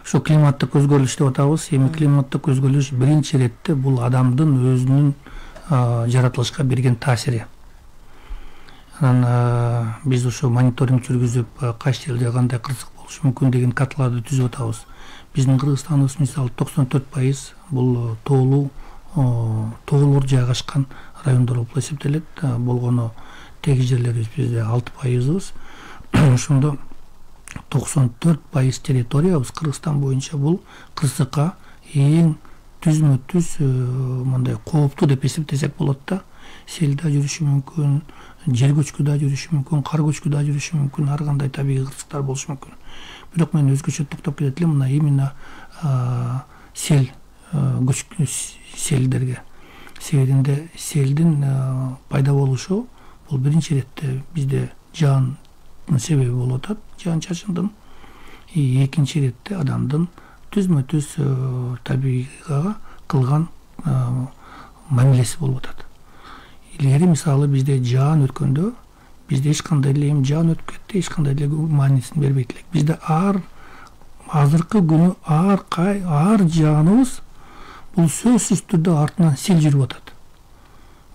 Ошо климаттык өзгөрүш деп атабыз. Эми климаттык өзгөрүш биринчи иретте бул адамдын өзүнүн жаратылышка берген таасири. Анан биз ошо мониторинг жүргүзүп, кайсы жерде кандай кырсык болушу мүмкүн деген карталарды түзүп атабыз. Биздин Кыргызстаныбыз мисалы 94% бул тоолор жайгашкан райондор болуп эсептелет. Болгону теги жерлерибиз бизде 6%. Ошондо 94% территориябыз Кыргызстан боюнча бул кырсыкка эң түзмө-түз мындай кооптуу деп эсептесек болот да. Сел да жүрүшү мүмкүн, жер көчкү да жүрүшү мүмкүн, кар көчкү да жүрүшү мүмкүн, ар кандай табигый кырсыктар болушу мүмкүн. Бирок мен өзгөчө токтоп кетет элем мына именно сел көчкү селдерге. Себебинде селдин пайда болушу бул биринчи иретте бизде жаан себеби болуп атат, жаан-чачындын. Экинчи иретте адамдын түзмө-түз табигыйга кылган мамилеси болуп атат. Илгери мисалы бизде жаан өткөндө бизде эч кандай эле эми жаан өтүп кетти, эч кандай эле маанисин бербейт элек. Бизде азыркы күнү ар жааныбыз бул сөзсүз түрдө артынан сел жүрүп атат.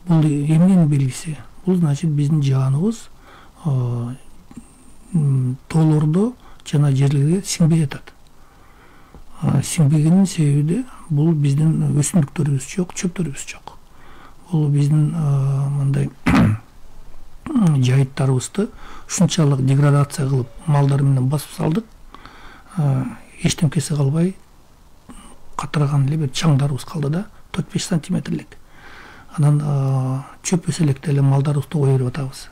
Бул эмненин белгиси? Бул значит биздин жааныбыз тоолордо жана жерлерге сиңбей атат. Сиңбегенин себеби бул биздин өсүмдүктөрүбүз жок, чөптөрүбүз жок. Бул биздин мындай жайыттарыбызды ушунчалык деградация кылып малдар менен басып салдык. Эчтемкеси калбай катыраган эле бир чаңдарыбыз калды да, 4-5 сантиметрлик. Анан чөп өсө электе эле малдарыбызды кое берип атабыз.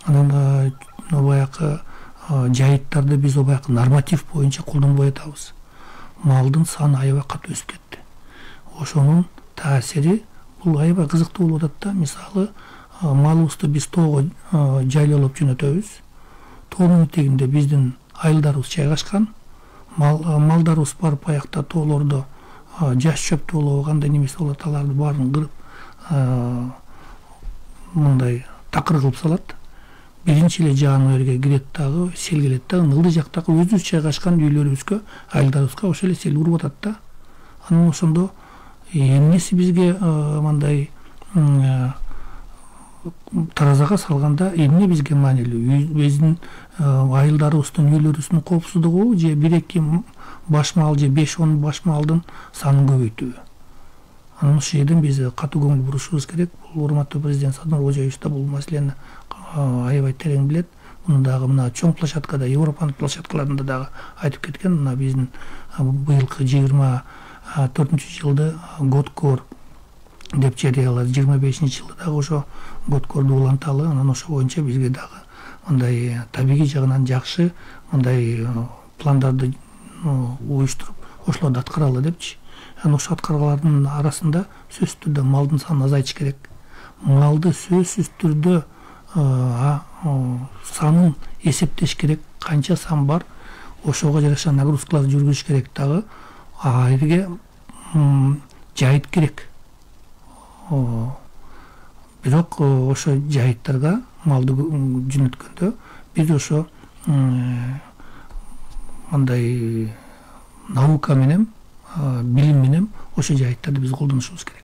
Анан баягы жайыттарды биз баягы норматив боюнча колдонбой атабыз. Малдын саны аябай катуу өсүп кетти. Ошонун таасири бул аябай кызыктуу болуп атат да. Мисалы, малыбызды биз тоого жайлоолоп жөнөтөбүз. Тоонун этегинде биздин айылдарыбыз жайгашкан. Малдарыбыз барып аякта тоолордо жаш чөптү болобу, кандай немеси болот, аларды баарын кырып мындай такыр кылып салат. Биринчи эле жааны жерге кирет дагы, сел келет дагы, ылдый жактагы өзүбүз жайгашкан үйлөрүбүзгө, айылдарыбызга ошол эле сел уруп атат да. Анан ошондо эмнеси бизге мындай таразага салганда эмне бизге маанилүү? Биздин айылдарыбыздын, үйлөрүбүздүн коопсуздугу же 1-2 баш мал же 5-10 баш малдын санын көбөйтүүбү? Анан ошол жерден биз катуу көңүл бурушубуз керек. Бул урматтуу президент Садыр Кожоевич да бул маселени аябай терең билет. Муну дагы мына чоң площадкада, Европанын площадкаларында дагы айтып кеткен. Мына биздин быйылкы 24-жылды Годкор деп жарыялады. 25-жылды дагы ошо Годкорду уланталы. Анан ошо боюнча бизге дагы мындай табигый жагынан жакшы мындай пландарды уюштуруп, ошолорду аткаралы депчи. Анан ошо аткаргалардын арасында сөзсүз түрдө малдын санын азайтыш керек. Малды сөзсүз түрдө санын эсептеш керек. Канча сан бар, ошого жараша нагрузкаларды жүргүзүш керек дагы. Айырге жайыт керек. Бирок ошо жайыттарга малды жөнөткөндө биз ошо мындай наука менен, билим менен ошо жайыттарды биз колдонушубуз керек.